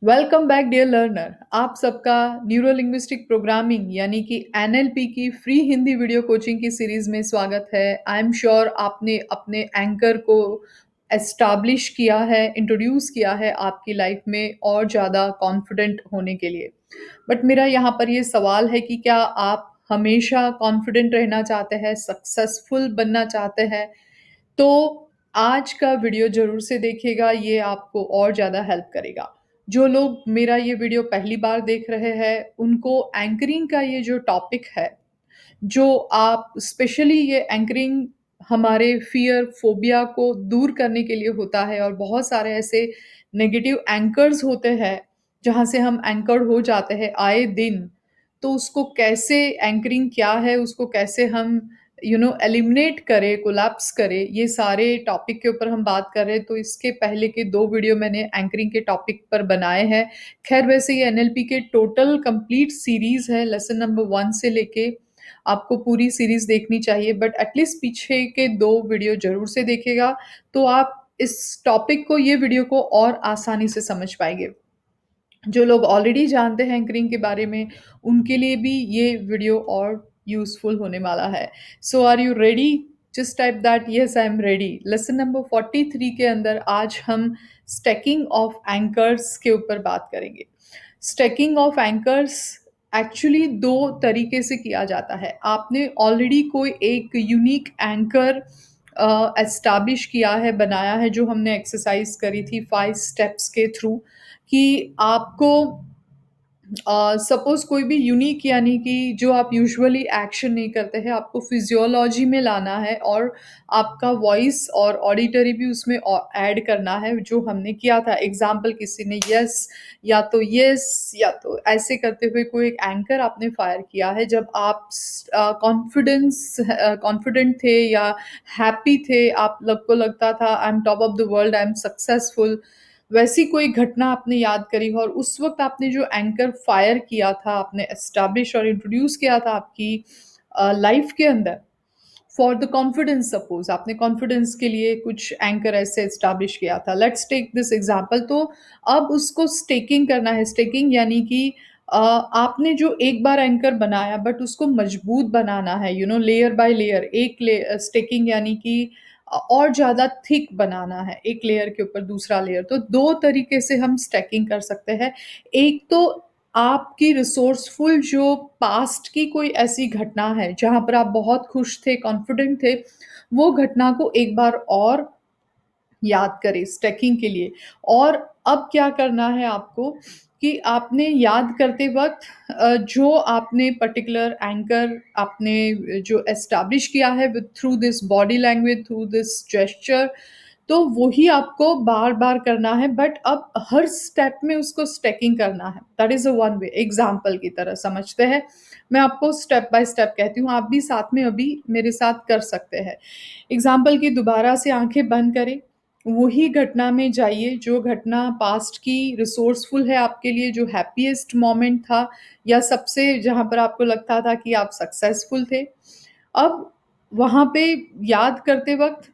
Welcome back dear learner. आप सबका neuro linguistic programming यानी कि एनएलपी की फ्री हिंदी वीडियो कोचिंग की सीरीज में स्वागत है। आई एम श्योर आपने अपने एंकर को एस्टैब्लिश किया है, इंट्रोड्यूस किया है आपकी लाइफ में और ज़्यादा कॉन्फिडेंट होने के लिए। बट मेरा यहाँ पर ये सवाल है कि क्या आप हमेशा कॉन्फिडेंट रहना चाहते हैं, सक्सेसफुल बनना चाहते हैं? तो आज का वीडियो ज़रूर से देखिएगा, ये आपको और ज़्यादा हेल्प करेगा। जो लोग मेरा ये वीडियो पहली बार देख रहे हैं, उनको एंकरिंग का ये जो टॉपिक है, जो आप स्पेशली ये एंकरिंग हमारे फ़ियर, फ़ोबिया को दूर करने के लिए होता है और बहुत सारे ऐसे नेगेटिव एंकर्स होते हैं, जहाँ से हम एंकर्ड हो जाते हैं आए दिन। तो उसको कैसे एंकरिंग क्या है, उसको कैसे हम एलिमिनेट करें, कोलैप्स करें, ये सारे टॉपिक के ऊपर हम बात कर रहे हैं। तो इसके पहले के 2 वीडियो मैंने एंकरिंग के टॉपिक पर बनाए हैं। ख़ैर वैसे ये एनएलपी के टोटल कंप्लीट सीरीज़ है, लेसन नंबर 1 से लेके आपको पूरी सीरीज़ देखनी चाहिए, बट एटलीस्ट पीछे के 2 वीडियो ज़रूर से देखिएगा, तो आप इस टॉपिक को, ये वीडियो को और आसानी से समझ पाएँगे। जो लोग ऑलरेडी जानते हैं एंकरिंग के बारे में, उनके लिए भी ये वीडियो और यूज़फुल होने वाला है। So are you ready? Just type that yes I am ready. Lesson number 43 के अंदर आज हम स्टैकिंग ऑफ एंकर्स के ऊपर बात करेंगे। स्टैकिंग ऑफ एंकर्स एक्चुअली 2 तरीके से किया जाता है। आपने ऑलरेडी कोई एक यूनिक एंकर एस्टैब्लिश किया है, बनाया है, जो हमने एक्सरसाइज़ करी थी 5 स्टेप्स के थ्रू, कि आपको सपोज़ कोई भी यूनिक यानी कि जो आप यूजुअली एक्शन नहीं करते हैं, आपको फिज़ियोलॉजी में लाना है और आपका वॉइस और ऑडिटरी भी उसमें ऐड करना है, जो हमने किया था। एग्ज़ाम्पल किसी ने यस या तो ऐसे करते हुए कोई एक एंकर आपने फायर किया है, जब आप कॉन्फिडेंट थे या हैप्पी थे, आप लोग को लगता था I am top of the world, I am successful, वैसी कोई घटना आपने याद करी हो और उस वक़्त आपने जो एंकर फायर किया था, आपने एस्टैब्लिश और इंट्रोड्यूस किया था आपकी लाइफ़ के अंदर फॉर द कॉन्फिडेंस, सपोज़ आपने कॉन्फिडेंस के लिए कुछ एंकर ऐसे एस्टैब्लिश किया था। Let's take this example. तो अब उसको स्टेकिंग करना है। स्टेकिंग यानी कि आपने जो एक बार एंकर बनाया बट उसको मजबूत बनाना है, लेयर बाय लेयर। स्टेकिंग यानी कि और ज़्यादा थिक बनाना है, एक लेयर के ऊपर दूसरा लेयर। तो 2 तरीके से हम स्टैकिंग कर सकते हैं। एक तो आपकी रिसोर्सफुल जो पास्ट की कोई ऐसी घटना है, जहाँ पर आप बहुत खुश थे, कॉन्फिडेंट थे, वो घटना को एक बार और याद करें स्टैकिंग के लिए। और अब क्या करना है आपको कि आपने याद करते वक़्त जो आपने पर्टिकुलर एंकर आपने जो एस्टैब्लिश किया है with through this body language, through this gesture, तो वही आपको बार-बार करना है, बट अब हर स्टेप में उसको स्टैकिंग करना है। That is a one way, example की तरह समझते हैं। मैं आपको स्टेप बाय स्टेप कहती हूँ, आप भी साथ में अभी मेरे साथ कर सकते हैं। एग्ज़ाम्पल की दोबारा से आँखें बंद करें, वही घटना में जाइए जो घटना पास्ट की रिसोर्सफुल है आपके लिए, जो हैप्पीएस्ट मोमेंट था या सबसे जहाँ पर आपको लगता था कि आप सक्सेसफुल थे। अब वहाँ पे याद करते वक़्त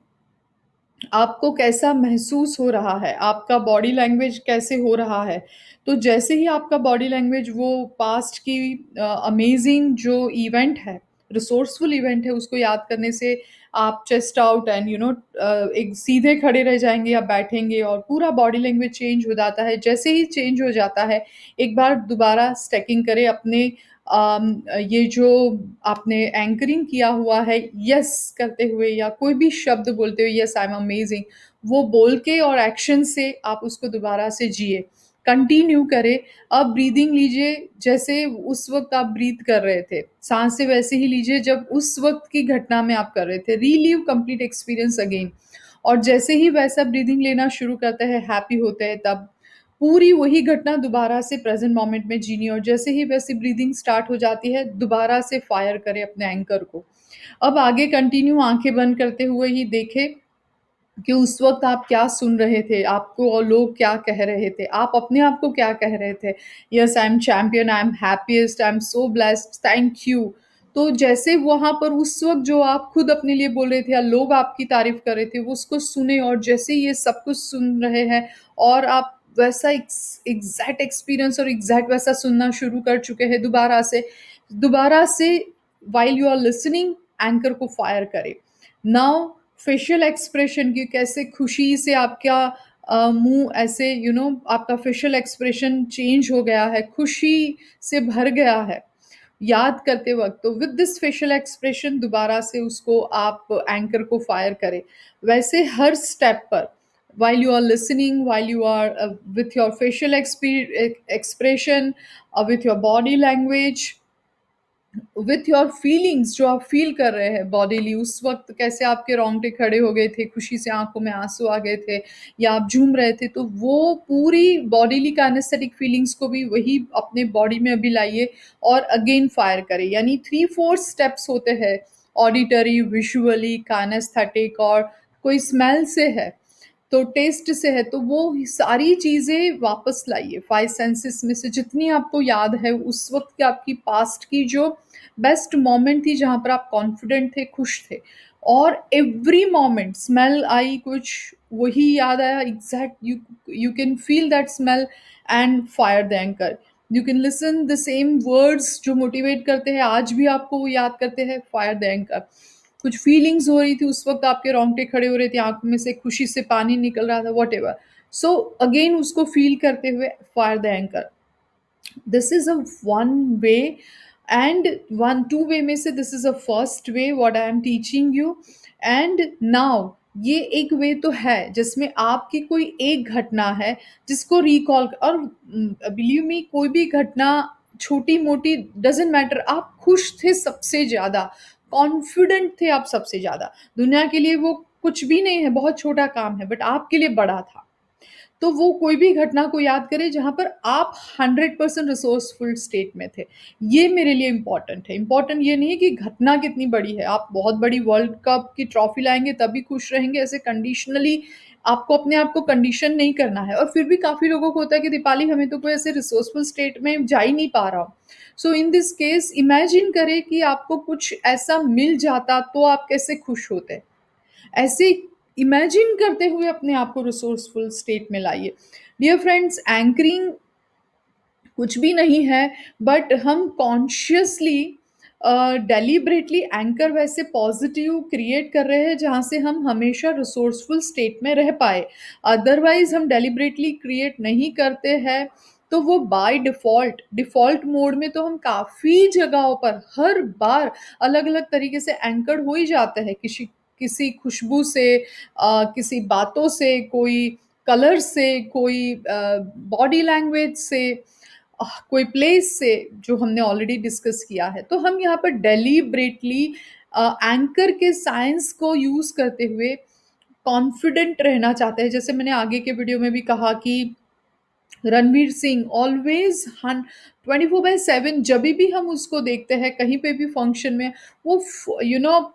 आपको कैसा महसूस हो रहा है? आपका बॉडी लैंग्वेज कैसे हो रहा है? तो जैसे ही आपका बॉडी लैंग्वेज वो पास्ट की अमेज़िंग जो इवेंट है, रिसोर्सफुल इवेंट है, उसको याद करने से आप चेस्ट आउट एंड एक सीधे खड़े रह जाएँगे या बैठेंगे और पूरा बॉडी लैंग्वेज चेंज हो जाता है। जैसे ही चेंज हो जाता है, एक बार दोबारा स्टैकिंग करें अपने ये जो आपने एंकरिंग किया हुआ है, यस करते हुए या कोई भी शब्द बोलते हुए, यस आई एम अमेजिंग, वो बोल के और एक्शन से आप उसको दोबारा से जिए, कंटिन्यू करें। अब ब्रीदिंग लीजिए, जैसे उस वक्त आप ब्रीथ कर रहे थे, सांसें वैसे ही लीजिए जब उस वक्त की घटना में आप कर रहे थे। Relive complete experience again. और जैसे ही वैसा ब्रीदिंग लेना शुरू करते हैं, हैप्पी होते हैं, तब पूरी वही घटना दोबारा से प्रेज़ेंट मोमेंट में जीनी, और जैसे ही वैसी ब्रीथिंग स्टार्ट हो जाती है, दोबारा से फ़ायर करें अपने एंकर को। अब आगे कंटिन्यू आँखें बंद करते हुए ही देखें कि उस वक़्त आप क्या सुन रहे थे, आपको और लोग क्या कह रहे थे, आप अपने आप को क्या कह रहे थे। Yes I am champion, I am happiest, I am so blessed, thank you. तो जैसे वहाँ पर उस वक़्त जो आप खुद अपने लिए बोल रहे थे या लोग आपकी तारीफ़ कर रहे थे, वो उसको सुने, और जैसे ये सब कुछ सुन रहे हैं और आप वैसा एग्ज़ैक्ट एक्सपीरियंस और एग्ज़ैक्ट वैसा सुनना शुरू कर चुके हैं दोबारा से while you are listening anchor को फायर करें। नाउ फेशियल एक्सप्रेशन की कैसे खुशी से आपका मुँह ऐसे आपका फेशियल एक्सप्रेशन चेंज हो गया है, खुशी से भर गया है। याद करते वक़्त तो विद दिस फेशियल एक्सप्रेशन दोबारा से उसको आप एंकर को फायर करें। वैसे हर स्टेप पर while you are listening, while you are with your facial expression with your body language, with your feelings जो आप फील कर रहे हैं बॉडीली उस वक़्त कैसे आपके रोंगटे खड़े हो गए थे, खुशी से आँखों में आँसू आ गए थे या आप झूम रहे थे, तो वो पूरी बॉडीली काइनेस्थेटिक फीलिंग्स को भी वही अपने बॉडी में अभी लाइए और अगेन फायर करें। यानी 3-4 स्टेप्स होते हैं, ऑडिटरी, विजुअली, काइनेस्थेटिक और कोई स्मेल से है। तो टेस्ट से है तो वो सारी चीज़ें वापस लाइए 5 सेंसेस में से जितनी आपको याद है उस वक़्त की आपकी पास्ट की जो बेस्ट मोमेंट थी जहाँ पर आप कॉन्फिडेंट थे, खुश थे और एवरी मोमेंट स्मेल आई कुछ वही याद आया exact you can feel that smell and fire the anchor. You can listen the same words जो मोटिवेट करते हैं आज भी आपको वो याद करते हैं, फायर द एंकर। कुछ फीलिंग्स हो रही थी उस वक़्त आपके रोंगटे खड़े हो रहे थे, आँखों में से खुशी से पानी निकल रहा था, व्हाटएवर। सो अगेन उसको फ़ील करते हुए fire the anchor. This is a one way and one two way में से this is a first way what I am teaching you and now ये एक वे तो है जिसमें आपकी कोई एक घटना है जिसको रिकॉल और बिलीव मी कोई भी घटना छोटी-मोटी डज़न्ट मैटर आप खुश थे सबसे ज़्यादा, कॉन्फिडेंट थे आप सबसे ज़्यादा। दुनिया के लिए वो कुछ भी नहीं है, बहुत छोटा काम है बट आपके लिए बड़ा था। तो वो कोई भी घटना को याद करें जहाँ पर आप 100% रिसोर्सफुल स्टेट में थे। ये मेरे लिए इम्पोर्टेंट है। इम्पोर्टेंट ये नहीं है कि घटना कितनी बड़ी है, आप बहुत बड़ी वर्ल्ड कप की ट्रॉफ़ी लाएँगे तभी खुश रहेंगे, ऐसे कंडीशनली आपको अपने आप को कंडीशन नहीं करना है और फिर भी काफ़ी लोगों को होता है कि दीपाली हमें तो कोई ऐसे रिसोर्सफुल स्टेट में जा ही नहीं पा रहा हूँ। सो इन दिस केस इमेजिन करें कि आपको कुछ ऐसा मिल जाता तो आप कैसे खुश होते? ऐसे इमेजिन करते हुए अपने आप को रिसोर्सफुल स्टेट में लाइए। डियर फ्रेंड्स एंकरिंग कुछ भी नहीं है बट हम कॉन्शियसली डेलिबरेटली एंकर वैसे पॉजिटिव क्रिएट कर रहे हैं जहाँ से हम हमेशा रिसोर्सफुल स्टेट में रह पाए। अदरवाइज हम डेलिबरेटली क्रिएट नहीं करते हैं तो वो बाय डिफ़ॉल्ट डिफ़ॉल्ट मोड में तो हम काफ़ी जगहों पर हर बार अलग-अलग तरीके से एंकर्ड हो ही जाते हैं। किसी किसी खुशबू से किसी बातों से, कोई कलर से, कोई बॉडी लैंग्वेज से कोई प्लेस से जो हमने ऑलरेडी डिस्कस किया है। तो हम यहाँ पर डेलिबरेटली एंकर के साइंस को यूज़ करते हुए कॉन्फिडेंट रहना चाहते हैं। जैसे मैंने आगे के वीडियो में भी कहा कि रणवीर सिंह ऑलवेज हन 24/7 जभी भी हम उसको देखते हैं कहीं पे भी फंक्शन में वो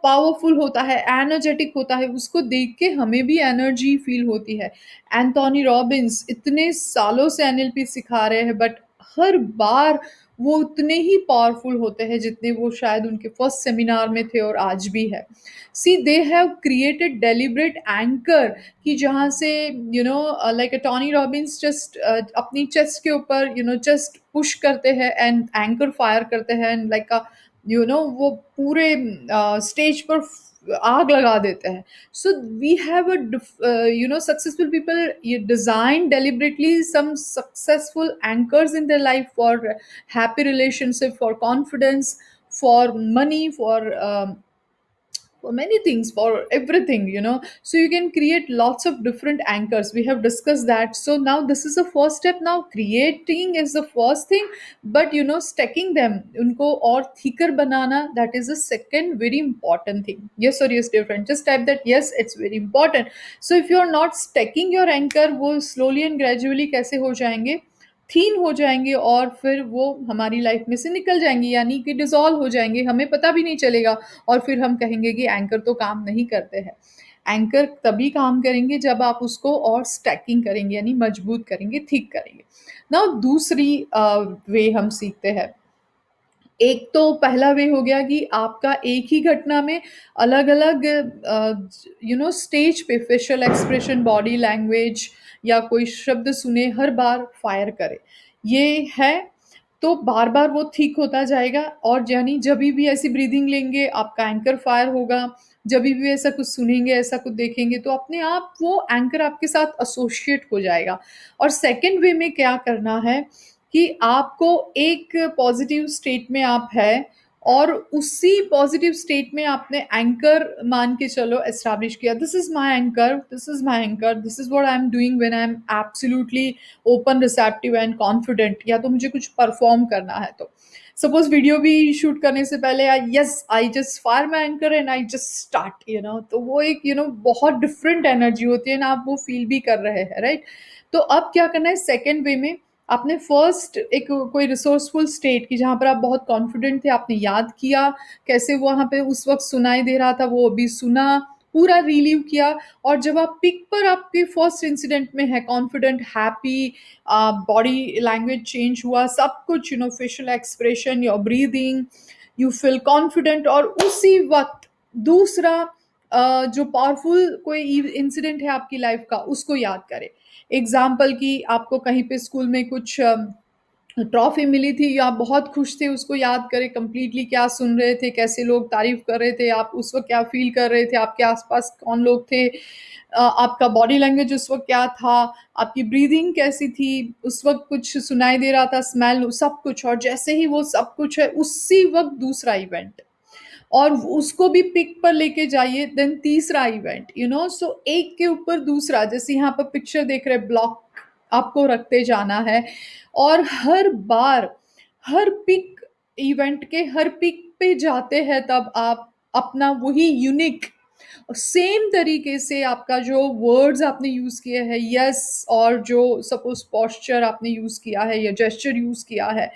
पावरफुल होता है एनर्जेटिक होता है उसको देख के हमें भी एनर्जी फील होती है। एंथोनी रॉबिन्स इतने सालों से एनएलपी सिखा रहे हैं बट हर बार वो उतने ही पावरफुल होते हैं जितने वो शायद उनके फर्स्ट सेमिनार में थे और आज भी है। See they have created deliberate anchor कि जहाँ से लाइक टॉनी रॉबिन्स जस्ट अपनी चेस्ट के ऊपर जस्ट पुश करते हैं एंड एंकर फायर करते हैं एंड लाइक वो पूरे स्टेज पर आग लगा देते हैं। So we have successful people ये design deliberately some successful anchors in their life for happy relationship, for confidence, for money, for many things, for everything, so you can create lots of different anchors. We have discussed that. So now this is the first step. Now creating is the first thing, but stacking them unko or thicker banana, that is the second very important thing. Yes or yes, dear friend, just type that yes, it's very important. So if you are not stacking your anchor, wo slowly and gradually kaise ho jayenge, थीन हो जाएँगे और फिर वो हमारी life में से निकल जाएँगी, यानी कि डिसॉल्व हो जाएँगे, हमें पता भी नहीं चलेगा और फिर हम कहेंगे कि एंकर तो काम नहीं करते हैं। एंकर तभी काम करेंगे जब आप उसको और स्टैकिंग करेंगे यानी मजबूत करेंगे, थिक करेंगे। नाउ दूसरी वे हम सीखते हैं। एक तो पहला वे हो गया कि आपका एक ही घटना में अलग-अलग स्टेज पे फेशियल एक्सप्रेशन, बॉडी लैंग्वेज या कोई शब्द सुने हर बार फायर करे। ये है, तो बार-बार वो ठीक होता जाएगा और यानी जभी भी ऐसी ब्रीथिंग लेंगे, आपका एंकर फायर होगा, जभी भी ऐसा कुछ सुनेंगे, ऐसा कुछ देखेंगे, तो अपने आप वो एंकर आपके साथ एसोसिएट हो जाएगा। और सेकंड वे में क्या करना है कि आपको एक पॉज़िटिव स्टेट में आप हैं और उसी पॉज़िटिव स्टेट में आपने एंकर मान के चलो एस्टेब्लिश किया, this is my anchor, this is my anchor, this is what I am doing when I am absolutely open, receptive and confident, या तो मुझे कुछ परफ़ॉर्म करना है तो। सपोज़ वीडियो भी शूट करने से पहले I just fire my anchor and I just start, तो वो एक बहुत डिफरेंट एनर्जी होती है ना, आप वो फ़ील भी कर रहे हैं, राइट? तो अब क्या करना है सेकंड वे में, आपने फर्स्ट एक कोई रिसोर्सफुल स्टेट की जहाँ पर आप बहुत कॉन्फिडेंट थे, आपने याद किया, कैसे वहाँ पे उस वक़्त सुनाई दे रहा था, वो अभी सुना, पूरा रिलीव किया, और जब आप पीक पर आपके फर्स्ट इंसिडेंट में है, confident, happy, body language change हुआ, सब कुछ facial expression, your breathing, you feel confident, और उसी वक़्त दूसरा जो पावरफुल कोई इंसिडेंट है आपकी लाइफ़ का, उसको याद करें। एग्ज़ाम्पल कि आपको कहीं पे स्कूल में कुछ ट्रॉफ़ी मिली थी या आप बहुत खुश थे, उसको याद करें कंप्लीटली, क्या सुन रहे थे, कैसे लोग तारीफ़ कर रहे थे, आप उस वक़्त क्या फ़ील कर रहे थे, आपके आस-पास कौन लोग थे, आपका बॉडी लैंग्वेज उस वक़्त क्या था, आपकी ब्रीथिंग कैसी थी, उस वक़्त कुछ सुनाई दे रहा था, स्मेल, सब कुछ, और जैसे ही वो सब कुछ है, उसी वक़्त दूसरा इवेंट। और उसको भी पिक पर लेके जाइए, देन तीसरा इवेंट, सो एक के ऊपर दूसरा, जैसे यहाँ पर पिक्चर देख रहे हैं, ब्लॉक आपको रखते जाना है, और हर बार हर पिक इवेंट के हर पिक पे जाते हैं, तब आप अपना वही यूनिक सेम तरीके से आपका जो वर्ड्स आपने यूज़ किए हैं, यस, और जो सपोज़ पोस्चर आपने यूज़ किया है या जेस्चर यूज़ किया है,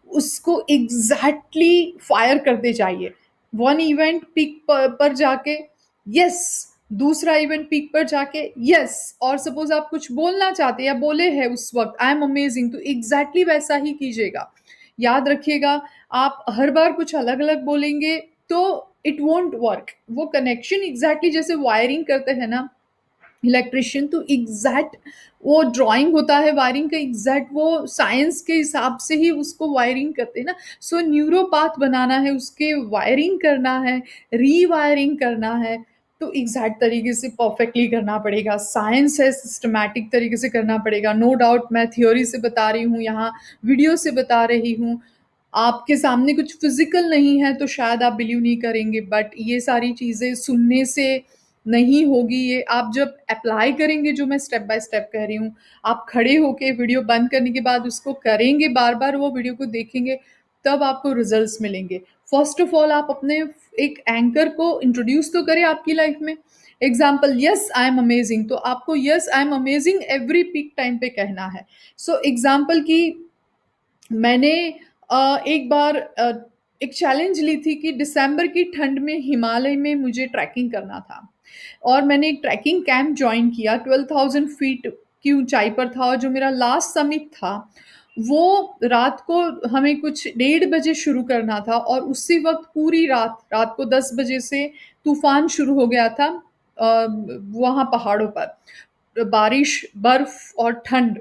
उसको एग्ज़ैक्टली फायर करते जाइए। वन इवेंट पीक पर जाके यस, दूसरा इवेंट पीक पर जाके यस, और सपोज़ आप कुछ बोलना चाहते हैं या बोले हैं उस वक़्त आई एम अमेज़िंग, तो एग्ज़ैक्टली वैसा ही कीजिएगा। याद रखिएगा, आप हर बार कुछ अलग-अलग बोलेंगे तो इट वोंट वर्क। वो कनेक्शन एग्ज़ैक्टली जैसे वायरिंग करते हैं ना इलेक्ट्रिशियन, तो एग्ज़ैक्ट वो ड्राइंग होता है वायरिंग का, एग्ज़ैक्ट वो साइंस के हिसाब से ही उसको वायरिंग करते हैं ना। सो न्यूरोपाथ बनाना है, उसके वायरिंग करना है, रीवायरिंग करना है, तो एग्ज़ैक्ट तरीके से परफेक्टली करना पड़ेगा। साइंस है, सिस्टमैटिक तरीके से करना पड़ेगा। नो डाउट मैं थ्योरी से बता रही हूँ यहाँ, वीडियो से बता रही हूँ। आपके सामने कुछ फ़िज़िकल नहीं है तो शायद आप बिलीव नहीं करेंगे, बट ये सारी चीज़ें सुनने से नहीं होगी, ये आप जब अप्लाई करेंगे जो मैं स्टेप बाय स्टेप कह रही हूँ, आप खड़े होके वीडियो बंद करने के बाद उसको करेंगे, बार-बार वो वीडियो को देखेंगे, तब आपको रिज़ल्ट्स मिलेंगे। फ़र्स्ट ऑफ ऑल आप अपने एक एंकर को इंट्रोड्यूस तो करें आपकी लाइफ़ में। Example yes I M amazing, तो आपको yes I M amazing every peak time पे कहना है। सो एग्ज़ाम्पल कि मैंने एक बार एक चैलेंज ली थी कि दिसंबर की ठंड में हिमालय में मुझे ट्रैकिंग करना था, और मैंने एक ट्रैकिंग कैंप जॉइन किया, 12,000 फीट की ऊंचाई पर था, और जो मेरा लास्ट समिट था वो रात को हमें कुछ 1:30 बजे शुरू करना था, और उसी वक्त पूरी रात रात को 10 बजे से तूफान शुरू हो गया था वहाँ पहाड़ों पर, बारिश, बर्फ और ठंड।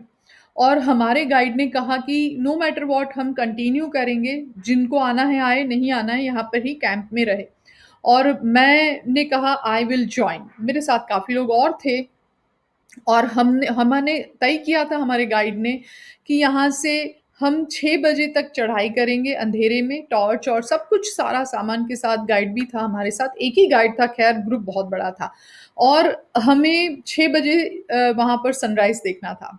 और हमारे गाइड ने कहा कि नो मैटर व्हाट हम कंटिन्यू करेंगे, जिनको आना है आए, नहीं आना है यहाँ पर ही कैंप में रहे। और मैंने कहा आई विल जॉइन, मेरे साथ काफ़ी लोग और थे, और हमने तय किया था हमारे गाइड ने कि यहाँ से हम 6 बजे तक चढ़ाई करेंगे अंधेरे में, टॉर्च और सब कुछ सारा सामान के साथ, गाइड भी था हमारे साथ, एक ही गाइड था, खैर ग्रुप बहुत बड़ा था, और हमें 6 बजे वहाँ पर सनराइज़ देखना था।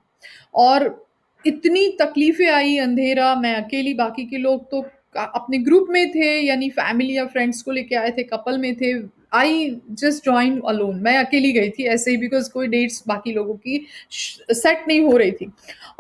और इतनी तकलीफ़ें आई, अंधेरा, मैं अकेली, बाकी के लोग तो अपने ग्रुप में थे, यानी फैमिली या फ्रेंड्स को लेके आए थे, कपल में थे। आई जस्ट जॉइन अलोन, मैं अकेली गई थी ऐसे ही, बिकॉज़ कोई डेट्स बाकी लोगों की सेट नहीं हो रही थी।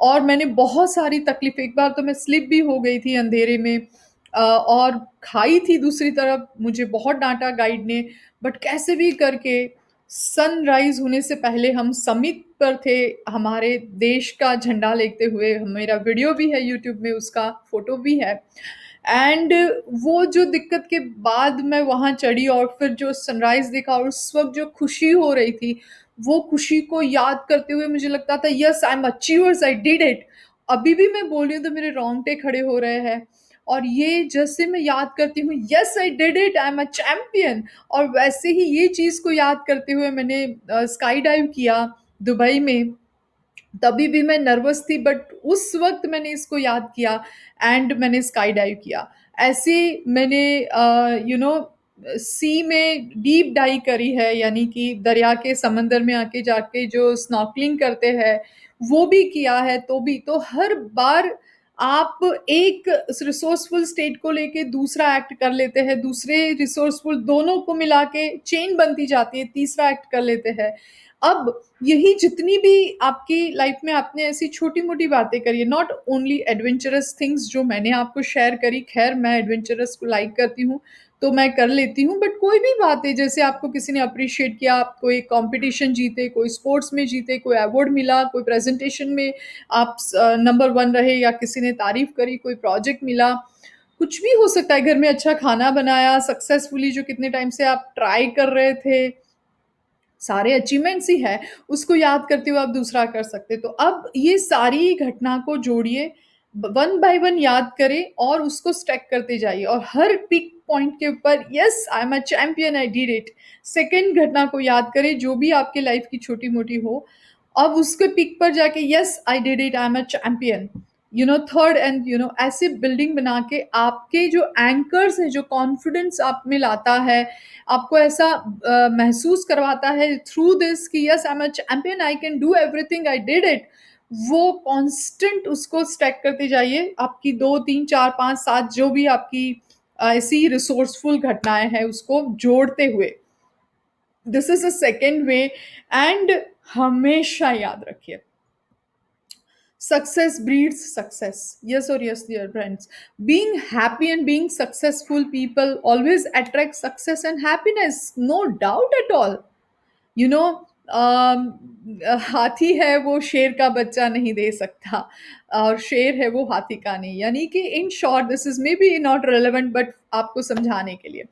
और मैंने बहुत सारी तकलीफ़, एक बार तो मैं स्लिप भी हो गई थी अंधेरे में, और खाई थी दूसरी तरफ, मुझे बहुत डाँटा गाइड ने, बट कैसे भी करके सनराइज़ होने से पहले हम समिट पर थे, हमारे देश का झंडा लेते हुए, मेरा वीडियो भी है यूट्यूब में, उसका फ़ोटो भी है। एंड वो जो दिक्कत के बाद मैं वहाँ चढ़ी और फिर जो सनराइज़ देखा और उस वक़्त जो खुशी हो रही थी, वो खुशी को याद करते हुए मुझे लगता था yes I M achievers, I did it. अभी भी मैं बोल रही हूँ तो मेरे रोंगटे खड़े हो रहे हैं। और ये जैसे मैं याद करती हूँ yes I did it, I am a champion. और वैसे ही ये चीज़ को याद करते हुए मैंने स्काई डाइव किया दुबई में। तभी भी मैं नर्वस थी बट उस वक़्त मैंने इसको याद किया एंड मैंने स्काई डाइव किया। ऐसे मैंने सी में डीप डाइव करी है, यानी कि दरिया के समंदर में आके जाके जो स्नॉर्कलिंग करते हैं, वो भी किया है। तो हर बार आप एक रिसोर्सफुल स्टेट को लेके दूसरा एक्ट कर लेते हैं, दूसरे रिसोर्सफुल दोनों को मिला के चेन बनती जाती है, तीसरा एक्ट कर लेते हैं। अब यही जितनी भी आपकी लाइफ में आपने ऐसी छोटी-मोटी बातें करी है, नॉट ओनली एडवेंचरस थिंग्स जो मैंने आपको शेयर करी, ख़ैर मैं एडवेंचरस को लाइक करती हूँ, तो मैं कर लेती हूँ, बट कोई भी बातें जैसे आपको किसी ने एप्रिशिएट किया, आप कोई कॉम्पिटिशन जीते, कोई स्पोर्ट्स में जीते, कोई अवार्ड मिला, कोई प्रेज़ेंटेशन में आप नंबर 1 रहे या किसी ने तारीफ़ करी, कोई प्रोजेक्ट मिला, कुछ भी हो सकता है, घर में अच्छा खाना बनाया सक्सेसफुली जो कितने टाइम से आप ट्राई कर रहे थे, सारे अचीवमेंट्स ही है, उसको याद करते हुए आप दूसरा कर सकते। तो अब ये सारी घटना को जोड़िए, वन बाय वन याद करें और उसको स्टैक करते जाइए और हर पिक पॉइंट के ऊपर yes I am a champion, I did it. Second घटना को याद करें जो भी आपके लाइफ की छोटी-मोटी हो, अब उसके पिक पर जाके yes I did it, I am a champion. Third and ऐसे बिल्डिंग बना के आपके जो एंकर्स हैं, जो कॉन्फिडेंस आप में लाता है, आपको ऐसा महसूस करवाता है थ्रू दिस कि yes I am a champion, I can do everything, I did it. वो कांस्टेंट उसको स्टैक करते जाइए, आपकी 2 3 4 5 7 जो भी आपकी ऐसी रिसोर्सफुल घटनाएं हैं उसको जोड़ते हुए। This is a second way. And हमेशा याद रखिए, success breeds success. Yes or yes, dear friends. Being happy and being successful people always attract success and happiness, no doubt at all. You know हाथी है वो शेर का बच्चा नहीं दे सकता, और शेर है वो हाथी का नहीं, यानी कि in short this is may be not relevant but आपको समझाने के लिए,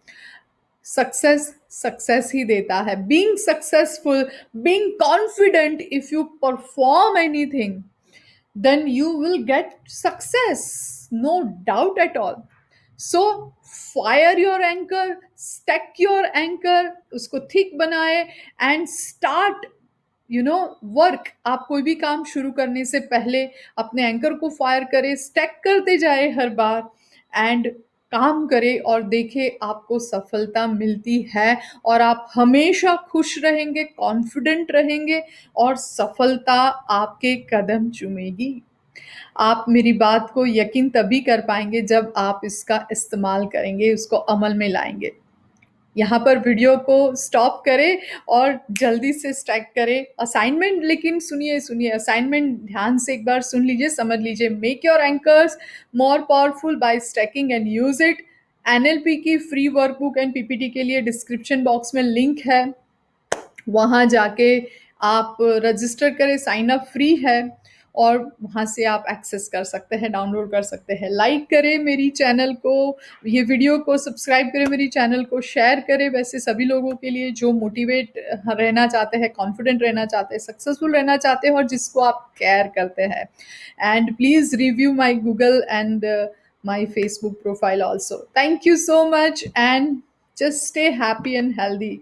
सक्सेस सक्सेस ही देता है। Being successful, being confident, if you perform anything then you will get success, no doubt at all. So fire your anchor, stack your anchor, usko thick बनाए and start work. आप कोई भी काम शुरू करने से पहले अपने एंकर को फायर करें, स्टैक करते जाए हर बार एंड काम करें और देखें आपको सफलता मिलती है और आप हमेशा खुश रहेंगे, कॉन्फिडेंट रहेंगे और सफलता आपके कदम चूमेगी। आप मेरी बात को यकीन तभी कर पाएंगे जब आप इसका इस्तेमाल करेंगे, उसको अमल में लाएंगे। यहाँ पर वीडियो को स्टॉप करें और जल्दी से स्टैक करें असाइनमेंट। लेकिन सुनिए सुनिए, असाइनमेंट ध्यान से एक बार सुन लीजिए, समझ लीजिए। Make your anchors more powerful by stacking and use it. NLP की फ्री वर्कबुक एंड पीपीटी के लिए डिस्क्रिप्शन बॉक्स में लिंक है, वहाँ जाके आप रजिस्टर करें, साइन अप फ्री है और वहाँ से आप एक्सेस कर सकते हैं, डाउनलोड कर सकते हैं। लाइक करें मेरी चैनल को, ये वीडियो को सब्सक्राइब करें, मेरी चैनल को शेयर करें वैसे सभी लोगों के लिए जो मोटिवेट रहना चाहते हैं, कॉन्फिडेंट रहना चाहते हैं, सक्सेसफुल रहना चाहते हैं और जिसको आप केयर करते हैं। And please review my Google and my Facebook profile also. Thank you so much and just stay happy and healthy.